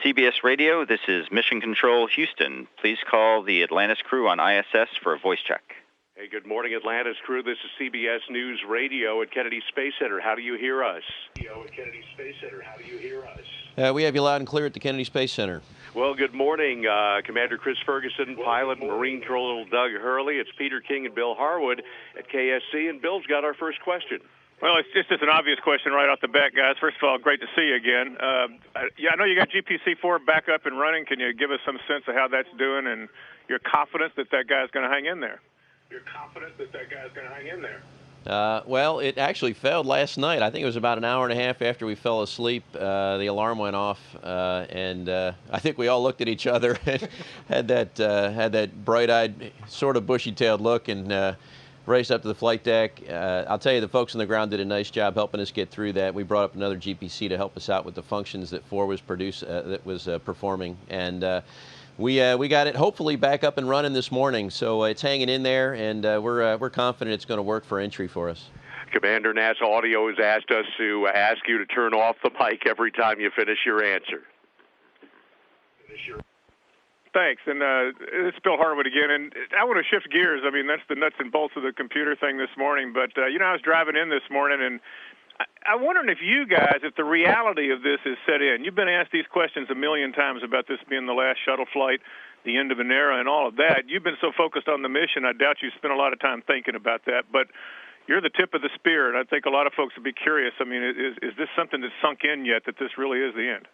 CBS Radio, this is Mission Control Houston. Please call the Atlantis crew on ISS for a voice check. Hey, good morning, Atlantis crew. This is CBS News Radio at Kennedy Space Center. How do you hear us? We have you loud and clear at the Kennedy Space Center. Well, good morning, Commander Chris Ferguson, pilot Marine Colonel Doug Hurley. It's Peter King and Bill Harwood at KSC, and Bill's got our first question. Well, it's just an obvious question right off the bat, guys. First of all, great to see you again. I know you got GPC-4 back up and running. Can you give us some sense of how that's doing and your confidence that guy's going to hang in there? Well, it actually failed last night. I think it was about an hour and a half after we fell asleep. The alarm went off, and I think we all looked at each other and had that bright-eyed, sort of bushy-tailed look and raced up to the flight deck. I'll tell you, the folks on the ground did a nice job helping us get through that. We brought up another GPC to help us out with the functions that 4 was performing, and we got it hopefully back up and running this morning. So it's hanging in there, and we're confident it's going to work for entry for us. Commander, NASA Audio has asked us to ask you to turn off the mic every time you finish your answer. Thanks, and it's Bill Harwood again, and I want to shift gears. I mean, that's the nuts and bolts of the computer thing this morning, but, I was driving in this morning, and I'm wondering if you guys, if the reality of this is set in. You've been asked these questions a million times about this being the last shuttle flight, the end of an era, and all of that. You've been so focused on the mission, I doubt you spent a lot of time thinking about that, but you're the tip of the spear, and I think a lot of folks would be curious. I mean, is this something that's sunk in yet, that this really is the end?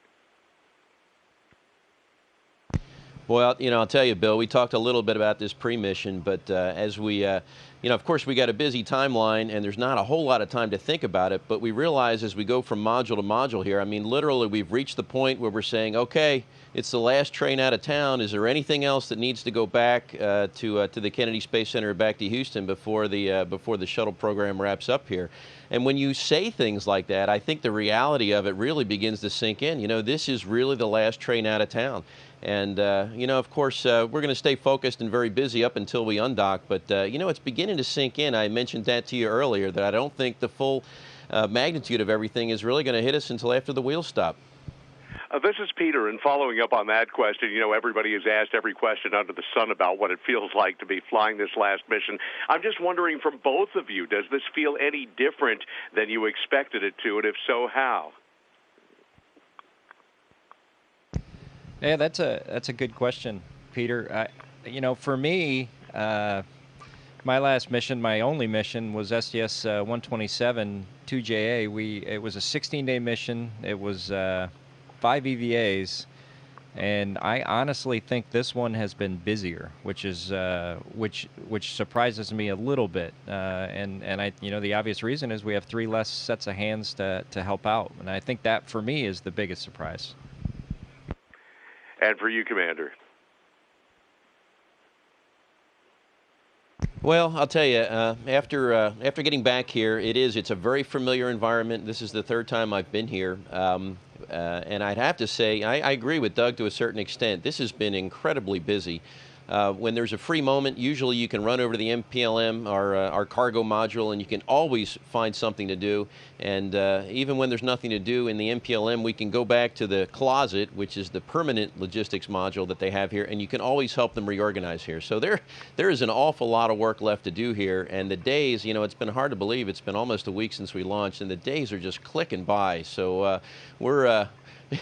Well, I'll tell you, Bill, we talked a little bit about this pre-mission, but as we, of course, we got a busy timeline, and there's not a whole lot of time to think about it, but we realize as we go from module to module here, I mean, literally, we've reached the point where we're saying, okay, it's the last train out of town. Is there anything else that needs to go back to the Kennedy Space Center, back to Houston before the shuttle program wraps up here? And when you say things like that, I think the reality of it really begins to sink in. This is really the last train out of town. And, of course, we're going to stay focused and very busy up until we undock. But, it's beginning to sink in. I mentioned that to you earlier, that I don't think the full magnitude of everything is really going to hit us until after the wheels stop. This is Peter, and following up on that question, everybody has asked every question under the sun about what it feels like to be flying this last mission. I'm just wondering from both of you, does this feel any different than you expected it to, and if so, how? Yeah, that's a good question, Peter. For me, my last mission, my only mission, was STS-127 2JA. It was a 16-day mission. It was 5 EVAs, and I honestly think this one has been busier, which is which surprises me a little bit. And I, the obvious reason is we have 3 less sets of hands to help out, and I think that for me is the biggest surprise. And for you, Commander? Well, I'll tell you, after getting back here, it's a very familiar environment. This is the 3rd time I've been here. And I'd have to say, I agree with Doug to a certain extent. This has been incredibly busy. When there's a free moment, usually you can run over to the MPLM, our cargo module, and you can always find something to do. And even when there's nothing to do in the MPLM, we can go back to the closet, which is the permanent logistics module that they have here, and you can always help them reorganize here. So there is an awful lot of work left to do here. And the days, it's been hard to believe. It's been almost a week since we launched, and the days are just clicking by. So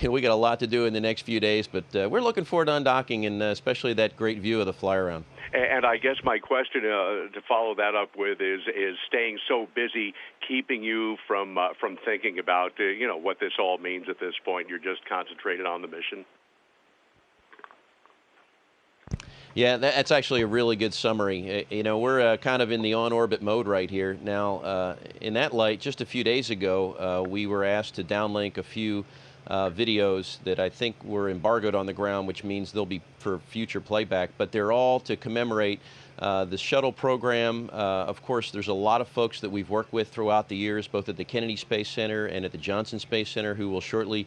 we got a lot to do in the next few days, but we're looking forward to undocking, and especially that great view of the fly-around. And I guess my question to follow that up with is staying so busy keeping you from thinking about what this all means at this point? You're just concentrated on the mission? Yeah, that's actually a really good summary. We're kind of in the on-orbit mode right here. Now, in that light, just a few days ago, we were asked to downlink a few videos that I think were embargoed on the ground, which means they'll be for future playback, but they're all to commemorate the shuttle program. Of course, there's a lot of folks that we've worked with throughout the years, both at the Kennedy Space Center and at the Johnson Space Center, who will shortly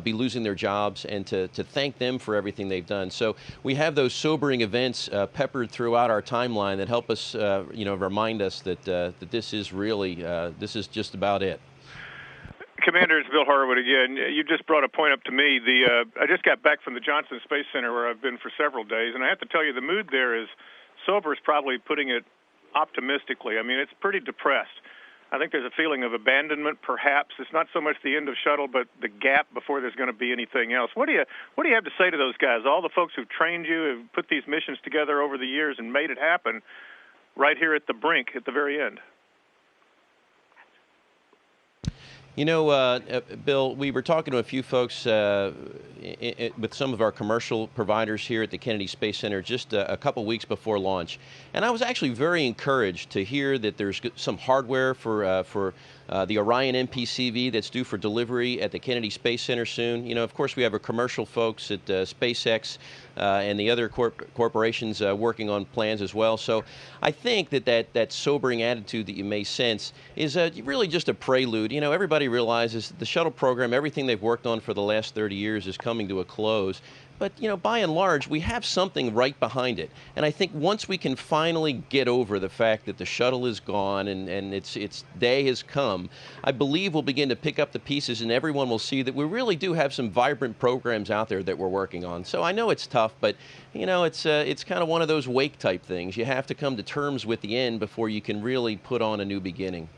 be losing their jobs, and to thank them for everything they've done. So we have those sobering events peppered throughout our timeline that help us, remind us that this is really, this is just about it. Commander, it's Bill Harwood again. You just brought a point up to me. I just got back from the Johnson Space Center where I've been for several days, and I have to tell you the mood there is, sober is probably putting it optimistically. I mean, it's pretty depressed. I think there's a feeling of abandonment, perhaps. It's not so much the end of shuttle, but the gap before there's going to be anything else. What do you have to say to those guys, all the folks who've trained you, have put these missions together over the years and made it happen right here at the brink, at the very end? You know, Bill, we were talking to a few folks with some of our commercial providers here at the Kennedy Space Center just a couple weeks before launch. And I was actually very encouraged to hear that there's some hardware for the Orion MPCV that's due for delivery at the Kennedy Space Center soon. You know, of course, we have our commercial folks at SpaceX and the other corporations working on plans as well. So I think that sobering attitude that you may sense is really just a prelude. You know, everybody realizes the shuttle program, everything they've worked on for the last 30 years is coming to a close. But, you know, by and large, we have something right behind it. And I think once we can finally get over the fact that the shuttle is gone and its day has come, I believe we'll begin to pick up the pieces and everyone will see that we really do have some vibrant programs out there that we're working on. So I know it's tough, but, you know, it's kind of one of those wake type things. You have to come to terms with the end before you can really put on a new beginning.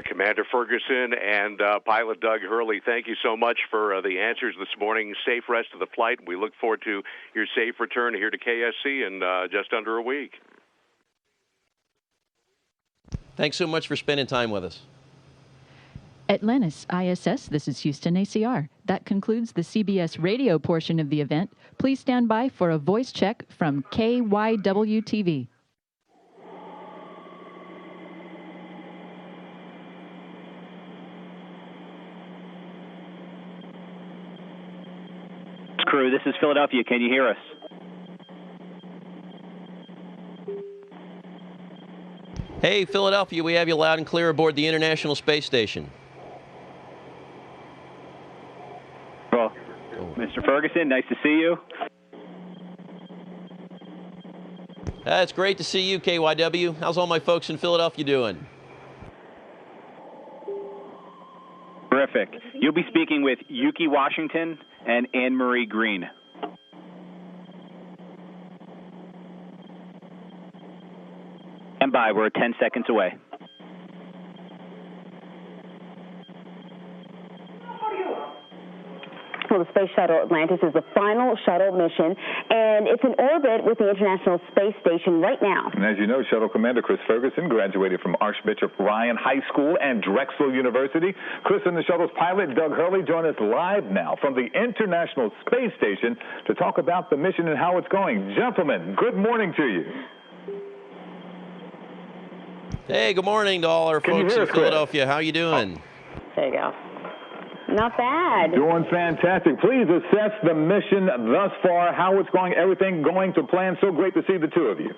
Commander Ferguson and pilot Doug Hurley, thank you so much for the answers this morning. Safe rest of the flight. We look forward to your safe return here to KSC in just under a week. Thanks so much for spending time with us. Atlantis ISS, this is Houston ACR. That concludes the CBS radio portion of the event. Please stand by for a voice check from KYW-TV. Crew, this is Philadelphia. Can you hear us? Hey, Philadelphia, we have you loud and clear aboard the International Space Station. Well, Mr. Ferguson, nice to see you. It's great to see you, KYW. How's all my folks in Philadelphia doing? Terrific. You'll be speaking with Yuki Washington and Anne-Marie Green. Stand by. We're 10 seconds away. The Space Shuttle Atlantis is the final shuttle mission, and it's in orbit with the International Space Station right now. And as you know, Shuttle Commander Chris Ferguson graduated from Archbishop Ryan High School and Drexel University. Chris and the shuttle's pilot, Doug Hurley, join us live now from the International Space Station to talk about the mission and how it's going. Gentlemen, good morning to you. Hey, good morning to all our folks in Philadelphia. How you doing? There you go. Not bad. Doing fantastic. Please assess the mission thus far, how it's going, everything going to plan. So great to see the two of you.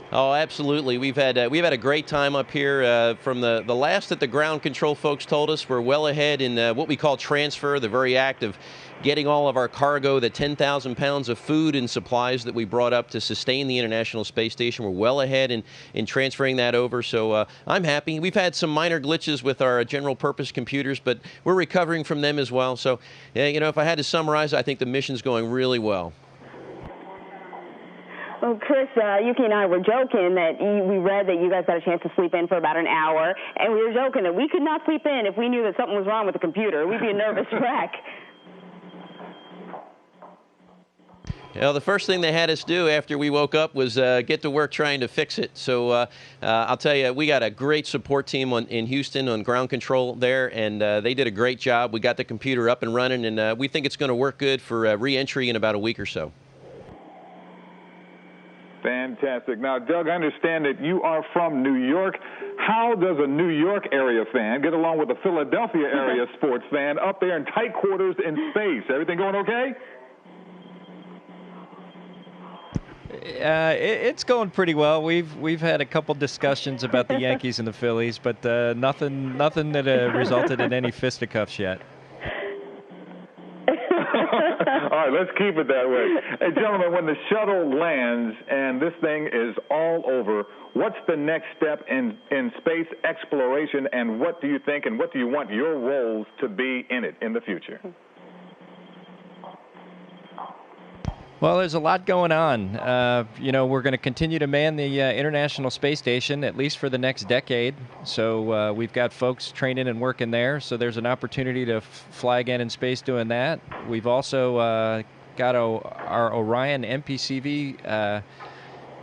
Oh, absolutely. We've had a great time up here. From the last that the ground control folks told us, we're well ahead in what we call transfer, the very act of getting all of our cargo, the 10,000 pounds of food and supplies that we brought up to sustain the International Space Station. We're well ahead in transferring that over, so I'm happy. We've had some minor glitches with our general purpose computers, but we're recovering from them as well. So, yeah, you know, if I had to summarize, I think the mission's going really well. Well, Chris, Yuki and I were joking that we read that you guys got a chance to sleep in for about an hour, and we were joking that we could not sleep in if we knew that something was wrong with the computer. We'd be a nervous wreck. You know, the first thing they had us do after we woke up was get to work trying to fix it. So I'll tell you, we got a great support team in Houston on ground control there, and they did a great job. We got the computer up and running, and we think it's going to work good for re-entry in about a week or so. Fantastic. Now, Doug, I understand that you are from New York. How does a New York area fan get along with a Philadelphia area sports fan up there in tight quarters in space? Everything going okay? It's going pretty well. We've had a couple discussions about the Yankees and the Phillies, but nothing that resulted in any fisticuffs yet. All right, let's keep it that way. Hey, gentlemen, when the shuttle lands and this thing is all over, what's the next step in space exploration, and what do you think and what do you want your roles to be in it in the future? Well, there's a lot going on. You know, we're going to continue to man the International Space Station, at least for the next decade. So we've got folks training and working there. So there's an opportunity to fly again in space doing that. We've also got our Orion MPCV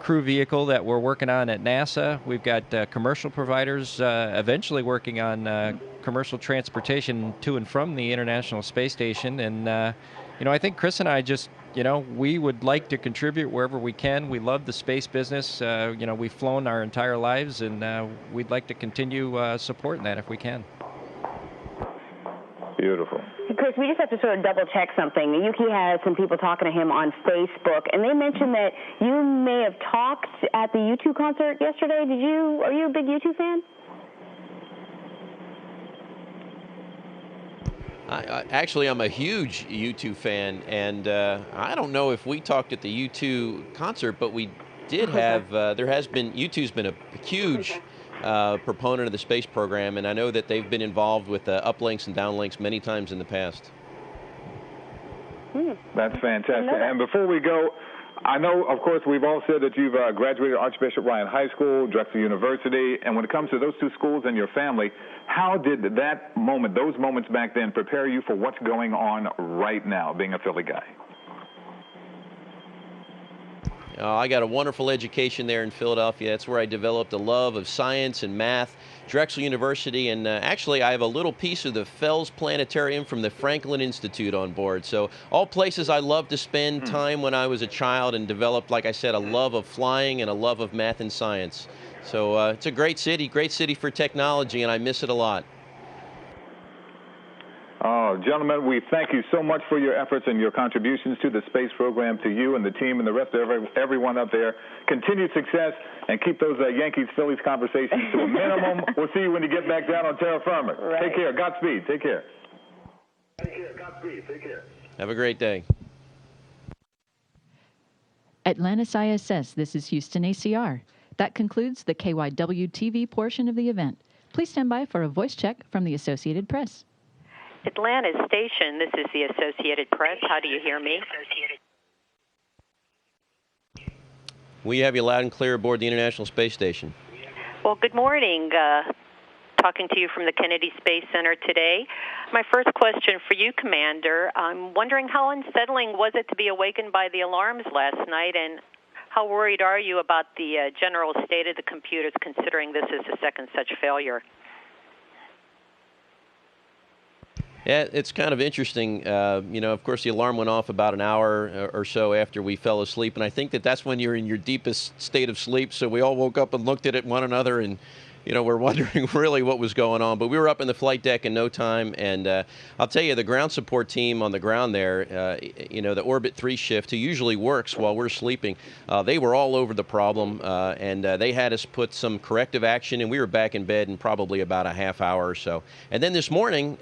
crew vehicle that we're working on at NASA. We've got commercial providers eventually working on commercial transportation to and from the International Space Station. And, you know, I think Chris and I just, you know, we would like to contribute wherever we can. We love the space business. You know, we've flown our entire lives, and we'd like to continue supporting that if we can. Beautiful. Chris, we just have to sort of double check something. Yuki had some people talking to him on Facebook, and they mentioned that you may have talked at the U2 concert yesterday. Are you a big U2 fan? Actually, I'm a huge U2 fan, and I don't know if we talked at the U2 concert, but we did have, U2's been a huge proponent of the space program, and I know that they've been involved with uplinks and downlinks many times in the past. That's fantastic. And before we go, I know, of course, we've all said that you've graduated Archbishop Ryan High School, Drexel University, and when it comes to those two schools and your family, how did that moment, those moments back then, prepare you for what's going on right now, being a Philly guy? I got a wonderful education there in Philadelphia. That's where I developed a love of science and math. Drexel University, and actually I have a little piece of the Fells Planetarium from the Franklin Institute on board. So all places I loved to spend time when I was a child, and developed, like I said, a love of flying and a love of math and science. So it's a great city for technology, and I miss it a lot. Oh, gentlemen, we thank you so much for your efforts and your contributions to the space program, to you and the team and the rest of everyone up there. Continued success, and keep those Yankees-Phillies conversations to a minimum. We'll see you when you get back down on terra firma. Right. Take care. Godspeed. Take care. Take care. Have a great day. Atlantis ISS, this is Houston ACR. That concludes the KYW TV portion of the event. Please stand by for a voice check from the Associated Press. Atlantis Station, this is the Associated Press. How do you hear me? We have you loud and clear aboard the International Space Station. Well, good morning. Talking to you from the Kennedy Space Center today. My first question for you, Commander, I'm wondering how unsettling was it to be awakened by the alarms last night, and how worried are you about the general state of the computers, considering this is the second such failure? Yeah, it's kind of interesting. You know, of course, the alarm went off about an hour or so after we fell asleep, and I think that's when you're in your deepest state of sleep. So we all woke up and looked at one another, and you know, we're wondering really what was going on. But we were up in the flight deck in no time, and I'll tell you, the ground support team on the ground there, you know, the Orbit 3 shift, who usually works while we're sleeping, they were all over the problem, and they had us put some corrective action, and we were back in bed in probably about a half hour or so. And then this morning,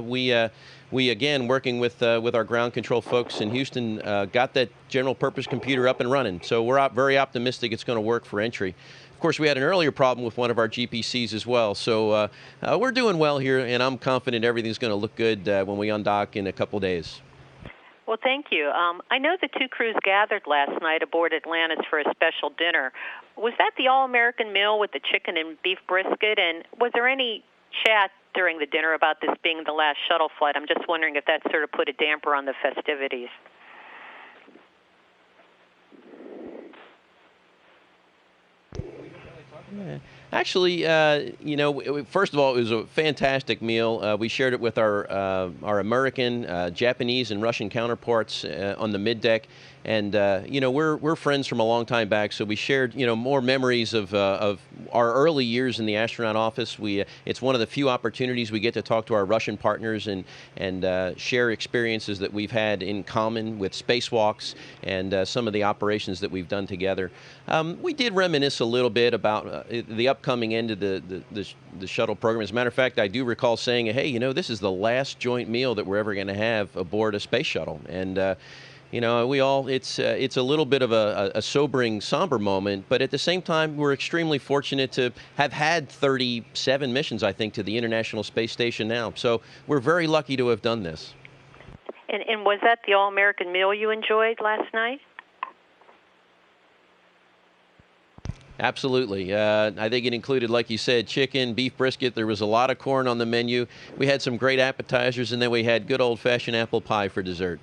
we again, working with our ground control folks in Houston, got that general purpose computer up and running. So we're very optimistic it's going to work for entry. Of course, we had an earlier problem with one of our GPCs as well. So we're doing well here, and I'm confident everything's going to look good when we undock in a couple days. Well, thank you. I know the two crews gathered last night aboard Atlantis for a special dinner. Was that the all-American meal with the chicken and beef brisket? And was there any chat during the dinner about this being the last shuttle flight? I'm just wondering if that sort of put a damper on the festivities. Yeah. Actually, you know, first of all, it was a fantastic meal. We shared it with our American, Japanese, and Russian counterparts on the middeck. And you know, we're friends from a long time back, so we shared, you know, more memories of our early years in the astronaut office. It's one of the few opportunities we get to talk to our Russian partners and share experiences that we've had in common with spacewalks and some of the operations that we've done together. We did reminisce a little bit about the upcoming end of the shuttle program. As a matter of fact, I do recall saying, hey, you know, this is the last joint meal that we're ever going to have aboard a space shuttle. And, you know, we all, it's a little bit of a sobering, somber moment, but at the same time, we're extremely fortunate to have had 37 missions, I think, to the International Space Station now. So we're very lucky to have done this. And was that the all-American meal you enjoyed last night? Absolutely. I think it included, like you said, chicken, beef brisket. There was a lot of corn on the menu. We had some great appetizers, and then we had good old-fashioned apple pie for dessert.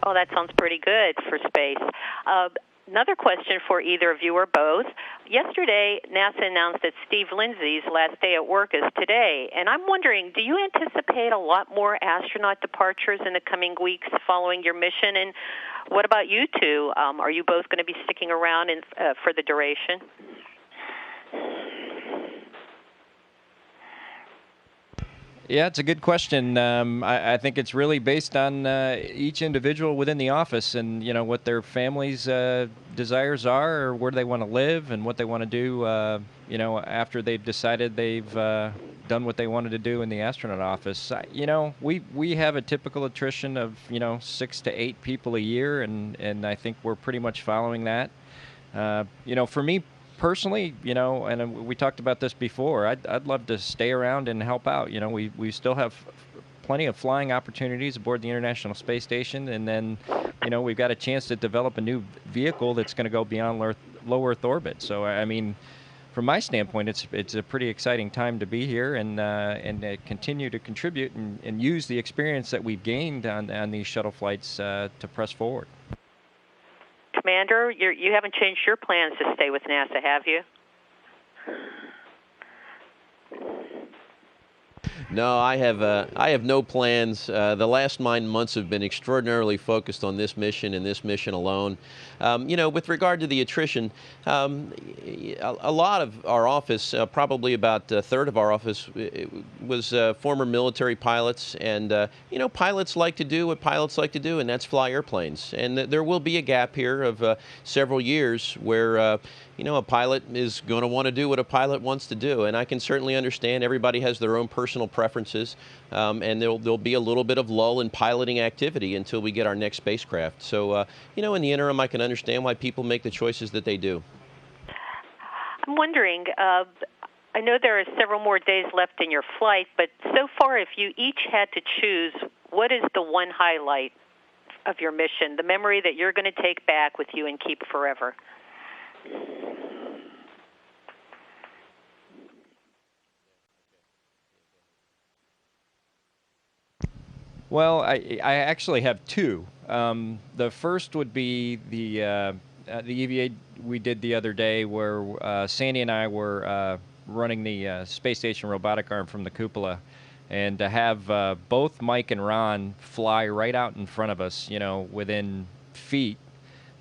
Oh, that sounds pretty good for space. Another question for either of you or both. Yesterday, NASA announced that Steve Lindsay's last day at work is today, and I'm wondering, do you anticipate a lot more astronaut departures in the coming weeks following your mission? And what about you two? Are you both going to be sticking around for the duration? Yeah, it's a good question. I think it's really based on each individual within the office and, you know, what their family's desires are or where they want to live and what they want to do, you know, after they've decided they've done what they wanted to do in the astronaut office. You know, we have a typical attrition of, you know, 6 to 8 people a year, and I think we're pretty much following that. You know, for me personally, you know, and we talked about this before, I'd love to stay around and help out. You know, we still have plenty of flying opportunities aboard the International Space Station, and then, you know, we've got a chance to develop a new vehicle that's going to go beyond low Earth orbit. So, I mean, from my standpoint, it's a pretty exciting time to be here and continue to contribute and use the experience that we've gained on these shuttle flights to press forward. Commander, you haven't changed your plans to stay with NASA, have you? No, I have no plans. The last 9 months have been extraordinarily focused on this mission and this mission alone. You know, with regard to the attrition, a lot of our office, probably about a third of our office, was former military pilots. And, you know, pilots like to do what pilots like to do, and that's fly airplanes. And there will be a gap here of several years where, you know, a pilot is going to want to do what a pilot wants to do. And I can certainly understand everybody has their own personal preferences, and there'll be a little bit of lull in piloting activity until we get our next spacecraft. So, you know, in the interim, I can understand why people make the choices that they do. I'm wondering, I know there are several more days left in your flight, but so far, if you each had to choose, what is the one highlight of your mission, the memory that you're going to take back with you and keep forever? Well, I actually have two. The first would be the EVA we did the other day where Sandy and I were running the space station robotic arm from the cupola, and to have both Mike and Ron fly right out in front of us, you know, within feet,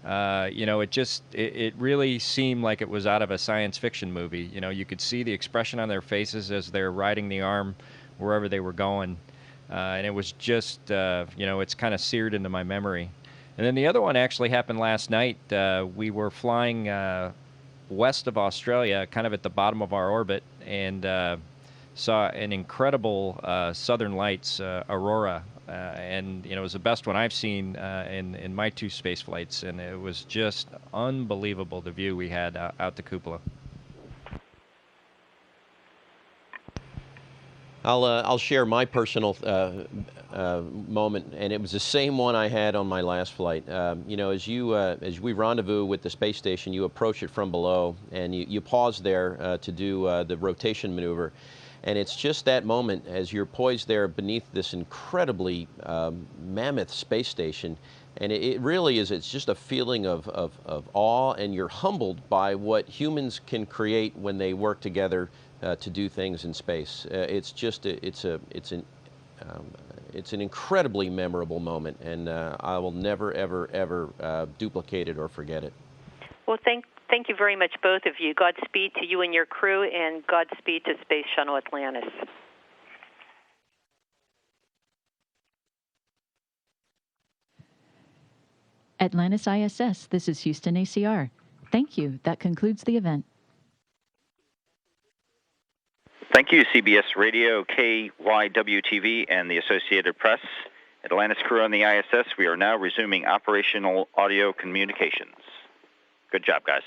you know, it really seemed like it was out of a science fiction movie. You know, you could see the expression on their faces as they're riding the arm wherever they were going. And it was just, you know, it's kind of seared into my memory. And then the other one actually happened last night. We were flying west of Australia, kind of at the bottom of our orbit, and saw an incredible Southern Lights aurora. And, you know, it was the best one I've seen in my 2 space flights. And it was just unbelievable, the view we had out the cupola. I'll share my personal moment, and it was the same one I had on my last flight. You know, as we rendezvous with the space station, you approach it from below, and you pause there to do the rotation maneuver. And it's just that moment as you're poised there beneath this incredibly mammoth space station. And it really is, it's just a feeling of awe, and you're humbled by what humans can create when they work together to do things in space. It's an incredibly memorable moment, and I will never, ever duplicate it or forget it. Well, thank you very much, both of you. Godspeed to you and your crew, and Godspeed to Space Shuttle Atlantis. Atlantis ISS, this is Houston ACR. Thank you. That concludes the event. Thank you, CBS Radio, KYW-TV, and the Associated Press. Atlantis crew on the ISS, we are now resuming operational audio communications. Good job, guys.